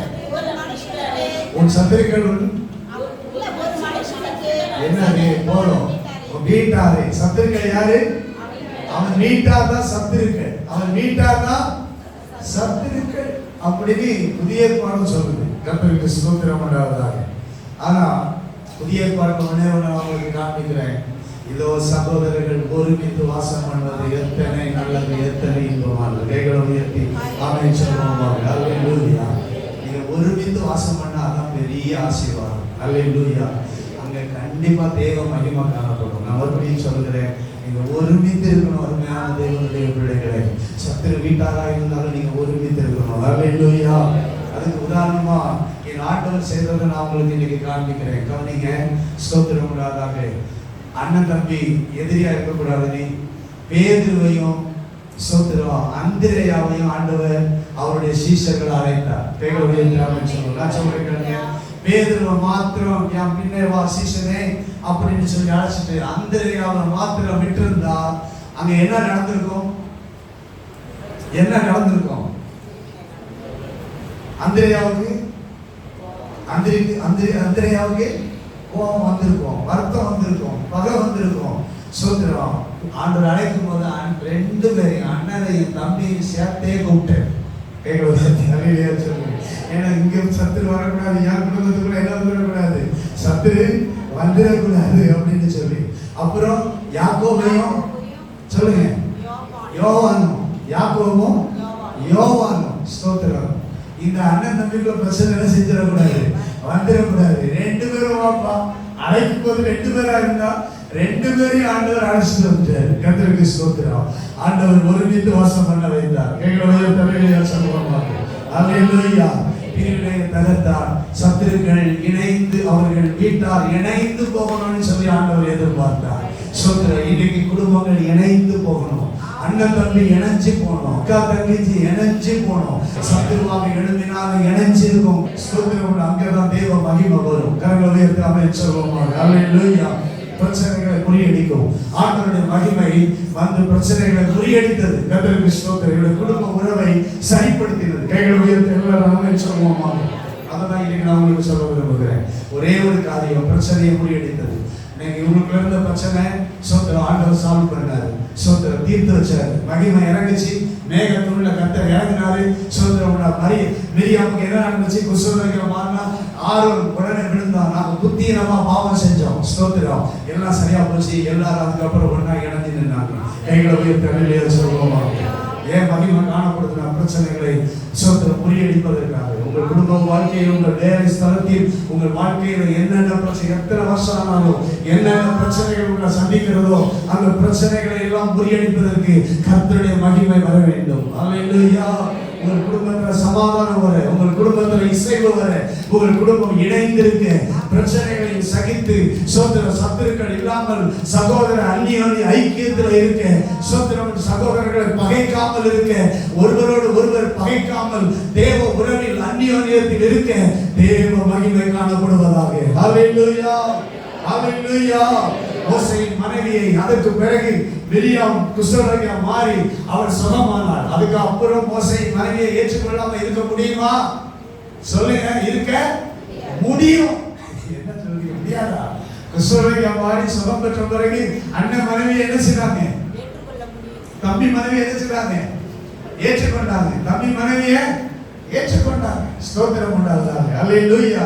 உன் சத்துருக்கள் என்னது போறோம் வீட்டாரே. சத்துருக்கள் யாரு? அவன் வீட்டாதான் சத்துருக்கள், அவன் வீட்டாதான் சத்துருக்கள் அப்படின்னு புதிய ஏற்பாடு சொல்லுது. கர்த்தருக்கு ஸ்தோத்திரம் உண்டாவதாக. ஆனா புதிய ஏற்பாடு ஒண்ணே ஒண்ணு அவங்களுக்கு காண்பிக்கிறேன். இதோ சகோதரர்கள் ஒருமித்து வாசம் பண்ணுவது எத்தனை நல்லது, எத்தனை இன்பமானது. கைகளை உயர்த்தி ஆமென் சொல்லுவாங்க. அல்லேலூயா. நீங்க ஒருமித்து வாசம் பண்ணா அதான் பெரிய ஆசீர்வாதம். அல்லேலூயா. அங்க கண்டிப்பா தேவ மகிமை காணப்படும். நான் மறுபடியும் சொல்கிறேன், நீங்க ஒருமித்து இருக்கணும். அருமையான தேவனுடைய பிள்ளைகளை, சத்துரு வீட்டாரா இருந்தாலும் நீங்க ஒருமித்து இருக்கணும். அல்லேலூயா. அதுக்கு உதாரணமா என் ஆண்டவர் செய்ததை நான் உங்களுக்கு இன்னைக்கு காண்பிக்கிறேன். கவனிங்க. ஸ்தோத்திரம் உண்டாதாக. அண்ணன் தம்பி எதிரியா இருக்கக்கூடாது. நீ பேதுருவையும் ஸ்தோத்திரம் அந்திரேயாவையும் ஆண்டவர் அவருடைய சீஷர்கள் அழைத்தார். பேதுருவை சொல்லுங்க. நான் சொல்றேன், பேதுருவை மாத்திரம் என் பின்னே வா சீஷனே அப்படின்னு சொல்லி அழைச்சிட்டு அந்திரேயாவை மாத்திரம் விட்டிருந்தா அங்க என்ன நடந்திருக்கும்? என்ன நடந்திருக்கும்? அந்திரேயாவுக்கு கோபம் வந்திருக்கும், வருத்தம் வந்திருக்கும், பகை வந்திருக்கும். சோத்திரம் ஆண்டவர் அழைக்கும் போது ரெண்டு பேரையும், அண்ணனையும் தம்பியையும் சேர்த்தே கூப்பிட்டேன். ஏன்னா இங்க சத்துரு வரக்கூடாது, என் குடும்பத்துக்குள்ள என்ன வந்துடக்கூடாது, சத்துரு வந்துடக்கூடாது அப்படின்னு சொல்லி. அப்புறம் யாக்கோபையும் சொல்லுங்க, யோவானும், யாக்கோபும் யோவானும். ஸ்தோத்திரம். இந்த அண்ணன் தம்பிக்குள்ள பிரச்சனை செஞ்சிடக்கூடாது, வந்துடக்கூடாது. ரெண்டு பேரும் வாப்பா அழைக்கும் போது ரெண்டு பேரா இருந்தா ரெண்டு பேரையும் ஆண்டவர் அழைச்சிட்டு வந்துட்டார். கர்த்தருக்கு ஸ்தோத்திரம். ஆண்டவர் ஒருமித்து வாசம் பண்ண வைத்தார். கைகளை தலையில சொல்லுவாங்க. அல்லேலூயா. பிரிவினை தகர்த்தார். சத்துருக்கள் இணைந்து, அவர்கள் வீட்டார் இணைந்து போகணும்னு சொல்லி ஆண்டவர் எதிர்பார்த்தார். ஸ்தோத்திரம். இன்னைக்கு குடும்பங்கள் இணைந்து போகணும், அண்ணன் தம்பி இணைஞ்சு போகணும், அக்கா தங்கச்சி இணைஞ்சு போகணும். சத்துருவாக எழுதினாலும் இணைஞ்சு இருக்கும். ஸ்தோத்திரம். அங்கதான் தேவ மகிமை வரும். கரங்களை உயர்த்தி ஆமென் சொல்லுவோம். அல்லேலூயா. பிரச்சனைகளை முறியடிக்கும். ஆண்டவருடைய மகிமை வந்து பிரச்சனைகளை முறியடித்தது. கர்த்தருக்கு ஸ்தோத்திரம். குடும்ப உறவை சரிப்படுத்தினது. கைகளை உயர்த்தி எல்லாரும் ஆமென் சொல்லுவோமா. அதான் இன்னைக்கு நான் உங்களுக்கு சொல்ல விரும்புகிறேன். ஒரே ஒரு காரியம் பிரச்சனையை முறியடித்தது. நீங்க இவங்களுக்குள்ள இருந்த பிரச்சனை சோத்திரம் ஆண்டவர் சால்வ் பண்ணாரு. சோத்திரம் தீர்த்து வச்சாரு. மகிமை இறங்குச்சு. மேகத்துள்ள கர்த்தர் இறங்கினாரு. சோத்திரம். மிரியாமுக்கு என்ன நடந்துச்சு? குஷ்டரோகியா மாறினா ஆரோன் உடனே விழுந்தான். நாங்க புத்தீனமா பாவம் செஞ்சோம். ஸ்தோத்திரம். எல்லாம் சரியா போச்சு. எல்லாரும் அதுக்கப்புறம் ஒன்னா இணைஞ்சு நின்னாங்க. கைகளை உயர்த்தி சொல்லுவோமா. ஏன் மகிமை காணப்படுதுன்னா பிரச்சனைகளை சோத்திரம் முறியடிப்பதற்காக. உங்கள் குடும்ப வாழ்க்கையில், உங்கள் வேலை ஸ்தலத்தில், உங்கள் வாழ்க்கையில என்னென்ன பிரச்சனை, எத்தனை வருஷம் ஆனாலும் என்னென்ன பிரச்சனைகள் உங்களை சந்திக்கிறதோ அந்த பிரச்சனைகளை எல்லாம் முறியடிப்பதற்கு கர்த்தருடைய மகிமை வர வேண்டும். அல்லேலூயா. உங்கள் குடும்பத்துல சமாதானம் வர, உங்கள் குடும்பத்துல இசைவு வர, உங்கள் குடும்பம் இணைந்திருக்க, பிரச்சனைகளை சகித்து சோத்திரம் சத்துருக்கள் இல்லாமல் சகோதர அந்நியோன்ய ஐக்கியத்தில் இருக்க, சோத்திரம் சகோதரர்களை பகைக்காமல் இருக்க, ஒருவரோடு ஒருவர் பகைக்காமல் தேவ உறவில் அந்நியோன்யத்தில் இருக்க தேவ மகிமை காணப்படுவதாக. ஹல்லேலூயா. ஹல்லேலூயா. மோசேயின் மனைவியை அதற்கு பிறகு மிரியாம் குஷ்டரோகியா மாறி அவர் சுகமானார். அதுக்கு அப்புறம் மோசேயின் மனைவியை ஏற்றுக்கொள்ளாம இருக்க முடியுமா? சொல்லுங்க. இருக்க முடியும். என்ன சொல்றீங்க? முடியாதா? குஷ்டரோகியா மாறி சுகம் பெற்ற பிறகு அண்ணன் மனைவியை என்ன செய்றாங்க? தம்பி மனைவியை என்ன செய்றாங்க? ஏற்றுக்கொண்டாங்க. தம்பி மனைவியை ஏற்றுக்கொண்டாங்க. ஸ்தோத்திரம் உண்டாவதாக. அல்லேலூயா.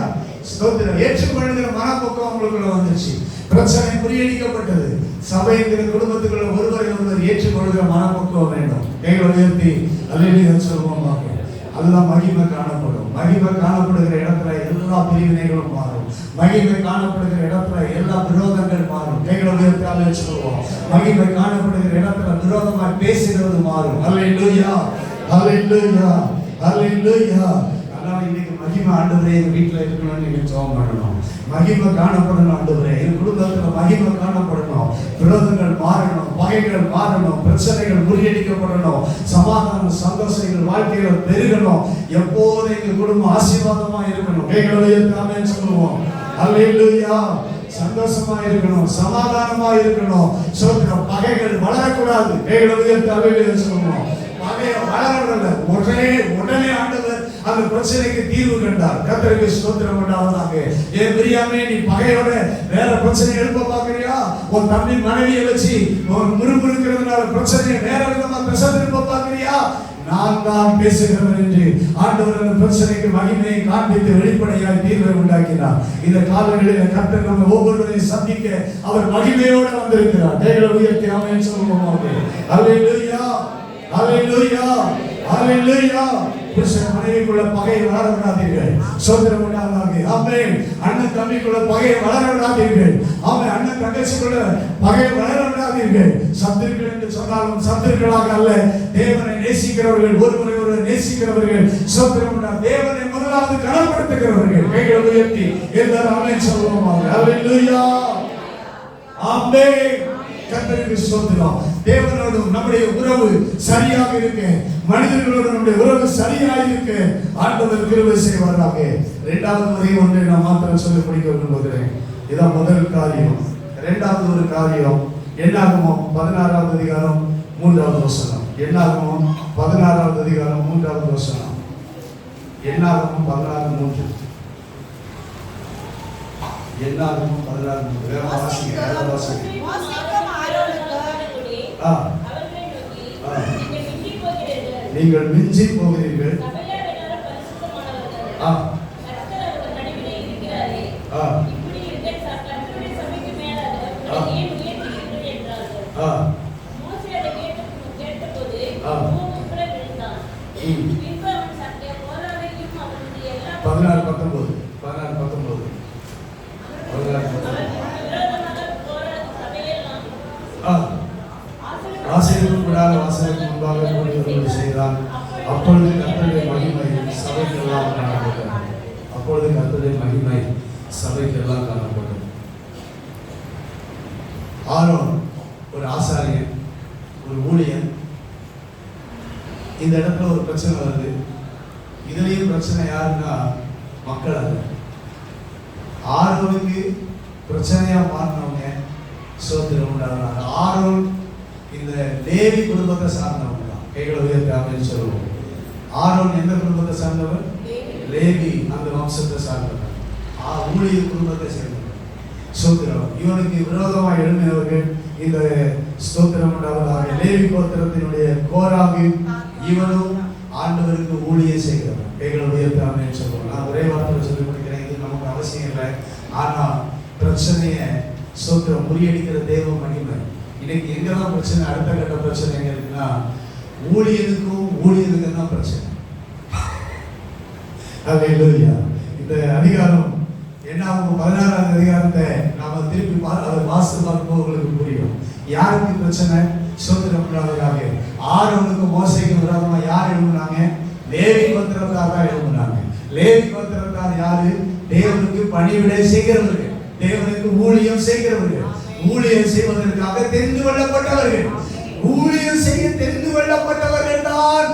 ஸ்தோத்திரம். ஏற்றுக்கொள்ளுகிற மனப்போக்கம் உங்களுக்குள்ள வந்துச்சு. பிரச்சனை முறியடிக்கப்பட்டது. சபைங்கிற குடும்பத்துக்குள்ள ஒருவரை ஒருவர் ஏற்றுக்கொள்கிற மனப்போக்கம் வேண்டும். கைகளை உயர்த்தி அல்லேலூயா சொல்லுவோம். அதுதான் மகிமை காணப்படும். மகிமை காணப்படுகிற இடத்துல எல்லா பிரிவினைகளும் மாறும். மகிமை காணப்படுகிற இடத்துல எல்லா விரோதங்கள் மாறும். கைகளை உயர்த்தி அல்லேலூயா சொல்லுவோம். மகிமை காணப்படுகிற இடத்துல விரோதமாக பேசுகிறது மாறும். அல்லேலூயா. அல்லேலூயா. அல்லேலூயா. அதனால இன்னைக்கு மகிமை ஆண்டவரே எங்க வீட்டுல இருக்கணும்னு நீங்க ஜெபம் பண்ணணும். மகிமை காணப்படணும். ஆண்டவரே என் குடும்பத்துல மகிமை காணப்படணும். விரோதங்கள் மாறணும், பகைகள் மாறணும், பிரச்சனைகள் முறியடிக்கப்படணும், சமாதானம் சந்தோஷங்கள் வாழ்க்கையில பெருகணும். எப்போதும் எங்க குடும்பம் ஆசீர்வாதமா இருக்கணும். கைகளை உயர்த்தி ஆமென் சொல்லுவோம். அல்லேலூயா. சந்தோஷமா இருக்கணும், சமாதானமா இருக்கணும். சோத்திரம். பகைகள் வளரக்கூடாது. கைகளை உயர்த்தி அல்லேலூயா சொல்லுவோம். பகையை வளரவில்லை. உடனே ஆண்டவர் அந்த பிரச்சனைக்கு தீர்வு கண்டார். கர்த்தருக்கு ஸ்தோத்திரம் உண்டாவதாக. ஏன் பிரியாமே, நீ பகையோட வேற பிரச்சனை எழுப்ப பாக்குறியா? உன் தம்பி மனைவியை வச்சு முறுமுறுக்கிறதுனால பிரச்சனையை வேற விதமா திருப்ப பாக்குறியா? நான் தான் பேசுகிறவர் என்று ஆண்டவர் அந்த பிரச்சனைக்கு மகிமையை காண்பித்து வெளிப்படையாய் தீர்வை உண்டாக்கினார். இந்த காலங்களில் கர்த்தர் நம்ம ஒவ்வொருவரையும் சந்திக்க அவர் மகிமையோடு வந்திருக்கிறார். கைகளை உயர்த்தி ஆமென் சொல்லுவோம். அல்லேலூயா, அல்லேலூயா, அல்லேலூயா. புருஷன் மனைவிக்குள்ள பகையை வளர விடாதீர்கள். சோதரம் உண்டாவதாக. ஆமென். அண்ணன் தம்பிக்குள்ள பகையை வளர விடாதீர்கள். ஆமென். அண்ணன் தங்கச்சிக்குள்ள பகையை வளர விடாதீர்கள். சத்துருக்கள் என்று சொன்னாலும் சத்துருக்களாக அல்ல, தேவனை நேசிக்கிறவர்கள், ஒருவரை ஒருவர் நேசிக்கிறவர்கள். சோதரம் உண்டா. தேவனை முதலாவது கனப்படுத்துகிறவர்கள். கைகளை உயர்த்தி எல்லாரும் ஆமென் சொல்லுவோம். அல்லேலூயா, ஆமென். கர்த்தருக்கு ஸ்தோத்திரம். தேவனோடு நம்முடைய உறவு சரியாக இருக்கு, மனிதர்களோடு நம்முடைய உறவு சரியாக இருக்கு. ஆண்டவர் கிருபை செய்வாராக. இரண்டாவது முறை ஒன்றை நான் மாத்திரம் சொல்லி முடிக்க விரும்புகிறேன். இதான் முதல் காரியம். இரண்டாவது ஒரு காரியம் என்னாகமம் 16வது அதிகாரம் 3வது வசனம். என்னாகமம் 16வது அதிகாரம் 3வது வசனம். என்னாகமம் 16:3. என்னாகமம் 16:3. வேற வாசிங்க, வேற வாசிங்க. நீங்கள் மிஞ்சி போகிறீர்கள். ஆசீர்வாதம் கூடாத வாசலுக்கு முன்பாக கூடியவர்கள் செய்தால் அப்பொழுது கர்த்தருடைய மகிமை சபைக்கெல்லாம் காணப்பட்டது. அப்பொழுது கர்த்தருடைய மகிமை சபைக்கெல்லாம் காணப்பட்டது. ஆரோன் ஒரு ஆசாரியன், ஒரு ஊழியன். இந்த இடத்துல ஒரு பிரச்சனை வருது. இதுலயும் பிரச்சனை யாருன்னா மக்கள் அல்ல. ஆரோனுக்கு பிரச்சனையா மாறினவங்க சோத்திரம் உண்டாகிறாங்க. ஆரோன் இந்த லேவி குடும்பத்தை சார்ந்தவங்க தான். கைகளை உயர்த்தி ஆமென் சொல்லுவோம். ஆரோன் எந்த குடும்பத்தை சார்ந்தவர்? லேவி அந்த வம்சத்தை சார்ந்தவர். ஊழிய குடும்பத்தை சேர்ந்தவர். ஸ்தோத்திரம். இவனுக்கு விரோதமாக எழுதினவர்கள் இந்த ஸ்தோத்திரம் உண்டாவதாக லேவி கோத்திரத்தினுடைய கோராகு. இவனும் ஆண்டவருக்கு ஊழியம் செய்கிறவர். கைகளை உயர்த்தி ஆமென் சொல்லுவோம். நான் ஒரே வார்த்தை சொல்லி கொடுக்கிறேன், இது நமக்கு அவசியம் இல்லை. ஆனா பிரச்சனையை ஸ்தோத்திரம் முறியடிக்கிற தேவ மகிமை. இன்னைக்கு எங்கெல்லாம் பிரச்சனை, அடுத்த கட்ட பிரச்சனை எங்க இருக்குன்னா ஊழியனுக்கும் தான் பிரச்சனை. அல்லேலூயா. இந்த அதிகாரம் என்னாகும் 16வது அதிகாரத்தை நாம திருப்பி அதை வாசித்து பார்க்கும்போது உங்களுக்கு புரியும். யாருக்கு பிரச்சனை? ஸ்தோத்திரம் உண்டாவதாக. ஆரோனுக்கு மோசேக்கு விரோதமா யார் எழுப்புனாங்க? லேவி கோத்திரத்தார் தான் எழுப்புனாங்க. லேவி கோத்திரத்தார் யாரு? தேவனுக்கு பணிவிடை செய்கிறவர்கள், தேவனுக்கு ஊழியம் செய்கிறவர்கள், ஊழியம் செய்வதற்காக தெரிந்து கொள்ளப்பட்டவர்கள். ஊழியம் செய்ய தெரிந்து கொள்ளப்பட்டவர்கள் தான்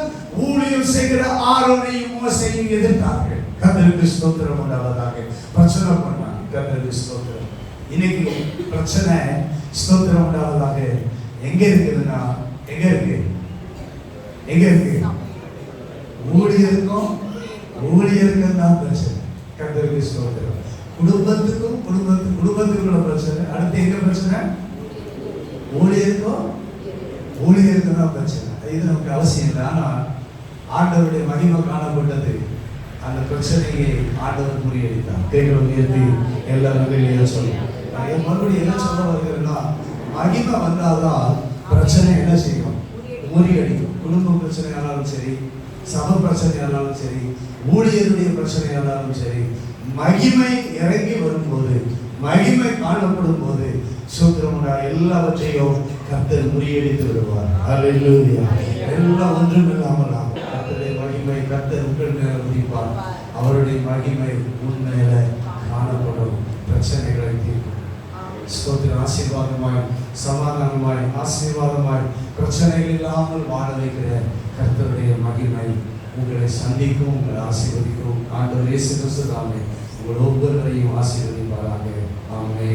ஊழியம் செய்கிற ஆரோனையும் மோசேயையும் எதிர்த்தார்கள். கர்த்தருக்கு ஸ்தோத்திரம் உண்டாவதாக. பிரச்சனை பண்ணாங்க. கர்த்தருக்கு ஸ்தோத்திரம். இன்னைக்கு பிரச்சனை ஸ்தோத்திரம் உண்டாவதாக எங்க இருக்குதுன்னா எங்க இருக்கு? ஊழியருக்கும் தான் பிரச்சனை. கர்த்தருக்கு ஸ்தோத்திரம். குடும்பத்துக்குள்ள பிரச்சனை. அடுத்து எங்க பிரச்சனை? ஊழியருக்கும் தான் பிரச்சனை. இது நமக்கு அவசியம் இல்லை. ஆனா ஆண்டவருடைய மகிமை காணப்பட்டது. அந்த பிரச்சனையை ஆண்டவர் முறியடித்தார். கைகளை உயர்த்தி எல்லா நகையிலையும் சொல்லுவோம். மறுபடியும் என்ன சொல்ல வருகிறேன்னா, மகிமை வந்தால்தான் பிரச்சனை என்ன செய்யும்? முறியடிக்கும். குடும்ப பிரச்சனையானாலும் சரி, சம பிரச்சனையானாலும் சரி, ஊழியருடைய பிரச்சனையானாலும் சரி, மகிமை இறங்கி வரும்போது, மகிமை காணப்படும் போது சூத்திரமுடா எல்லாவற்றையும் கர்த்தர் முறியடித்து விடுவார். அல்லேலூயா. எல்லாம் ஒன்றும் இல்லாமல் கர்த்தருடைய மகிமை கர்த்தர் உங்கள் மேல உதிப்பார். அவருடைய மகிமை உன் மேல காணப்படும். பிரச்சனைகளை தீர்க்கும். ஸ்தோத்திரம். ஆசீர்வாதமாய், சமாதானமாய், ஆசீர்வாதமாய், பிரச்சனைகள் இல்லாமல் வாழ வைக்கிற கர்த்தருடைய மகிமை உங்களை சந்திக்கும், உங்களை ஆசீர்வதிக்கும். ஆண்டவர் இயேசு கிறிஸ்து தாமே உங்கள் ஒவ்வொருவரையும் ஆசீர்வதிப்பார். செய்வாராக. ஆமென்.